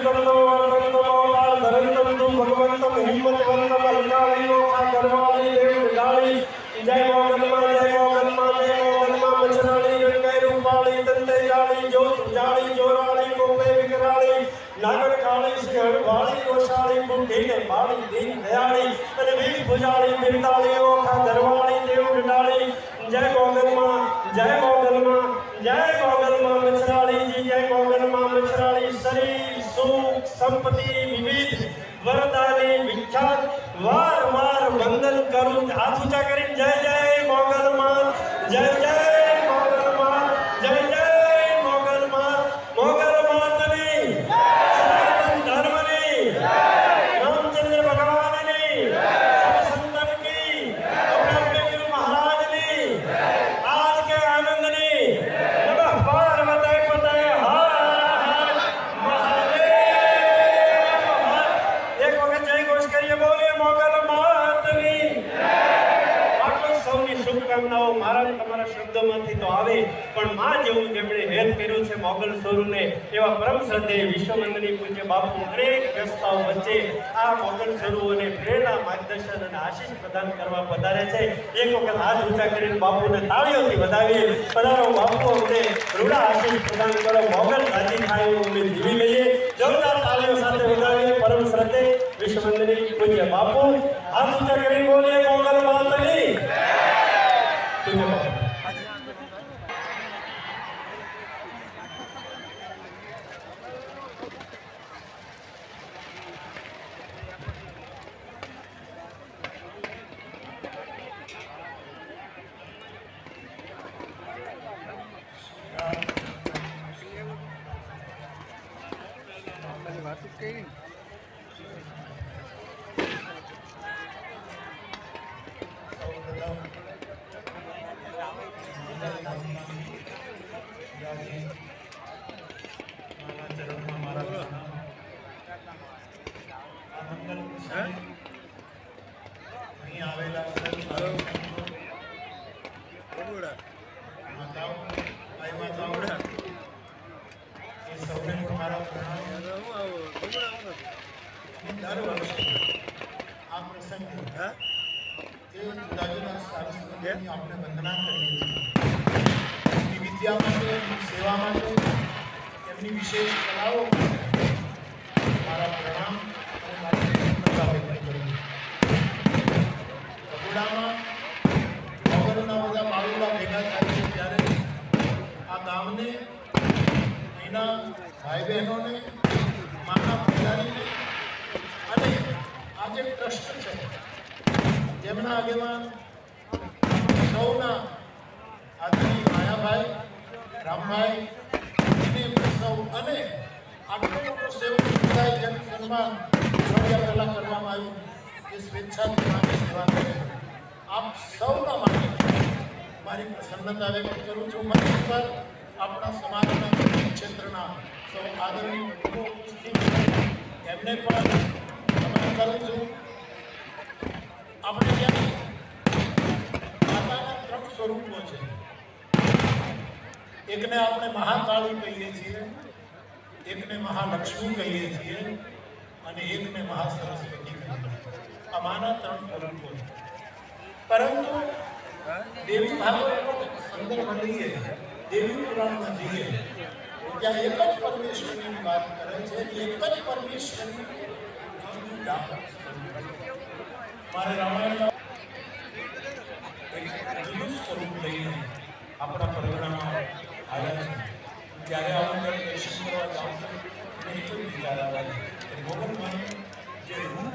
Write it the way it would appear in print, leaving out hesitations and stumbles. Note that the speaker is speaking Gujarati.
वरदंतो काल धरंतम तु भगवंतम हिम्मतवंतम अलकालियो खा करवाली देव डाली जय मोगनमा मचराली रंगे रूपाली तंते जाली जोत जाली जोराली कोपे विकराली नागर काली सिंहण वाली रोशाली बुद्धि ने बाली दीन दयाली अने वीर भुजाली बिरताली ओ खा करवाली देव डाली जय मोगनमा मचराली जी जय मोगनमा मचराली शरीर सुख संपत्ति विविध वरदानी विख्यात वार वार वंदन करूं हाथ ऊंचा करी जय जय मोगलमा जय जय मोगलमा जय जय मोगलमा मोगलमातनी सनातन धर्मनी रामचंद्र भगवान ने सब संतन की अपने अपने गुरु महाराज ने आज के आनंद ने नमः पार्वती पते हर महादेव एक वक्त जय घोष करिए बोलिए मोगल मातनी आटलो સૌની શુભકામનાઓ મારા તમારા શબ્દોમાંથી તો આવે પણ માં જેવું જેમણે હેત કર્યું છે મોગલ સ્વરૂપને એવા પરમ શ્રદ્ધેય વિશ્વવંદની પૂજ્ય બાપુ અનેક વ્યવસ્થાઓ વચ્ચે આ મોગલ સ્વરૂપોને પ્રેરણા માર્ગદર્શન અને આશીષ પ્રદાન કરવા પધારે છે એક વખત હાથ ઊંચા કરીને બાપુને તાળીઓથી વધાવીએ પધારો બાપુ અમને રૂડા આશીષ પ્રદાન કરો મોગલ રાજી થાય એવું અમે જીવી લઈએ જોરદાર તાળીઓ સાથે વધાવીએ પરમ શ્રદ્ધેય વિશ્વવંદની પૂજ્ય બાપુ હાથ ઊંચા કરીને બોલીએ મોગલ માતની પૂજ્ય બાપુ આપણે વંદના કરીએ છીએ વિદ્યા માટે સેવા માટે એમની વિશેષ કલાઓ મારા પ્રણામ અને મારી પ્રસન્નતા વ્યક્ત કરું છું બગોડામાં મોગલના બધા બાળુડા ભેગા થાય છે ત્યારે આ ગામને અહીંના ભાઈ બહેનોને માના પૂજારીને અને આ જે ટ્રસ્ટ છે જેમના આગેવાન સૌના આદરણીય માયાભાઈ રામભાઈ સૌ અને આટલો મોટો સેવક સમુદાય જેનું સન્માન અઠવાડિયા પહેલાં કરવામાં આવ્યું એ સ્વેચ્છાથી મારી સેવા કરે આપ સૌના માટે મારી પ્રસન્નતા વ્યક્ત કરું છું મંચ પર આપણા સમાજના ક્ષેત્રના સૌ આદરણીય લોકો ઉપસ્થિત છે એમને પણ નમન કરું છું આપણે ત્યાં સ્વરૂપો છે એકને આપણે મહાકાળી કહીએ છીએ એકને મહાલક્ષ્મી કહીએ છીએ અને એકને મહાસરસ્વતી કહીએ છીએ આ માના 3 સ્વરૂપો છે પરંતુ દેવી ભાગવત સંદર્ભ લઈએ દેવી પુરાણમાં જઈએ ત્યાં એક જ પરમેશ્વરીની વાત કરે છે એક જ પરમેશ્વરી મારે રામાયણમાં સ્વરૂપ લઈને આપણા પરગણામાં આવ્યા છે ત્યારે આપણે દર્શન કરવા જાઉં છું એટલું વિચાર આવે મોગલમાં જે રૂપ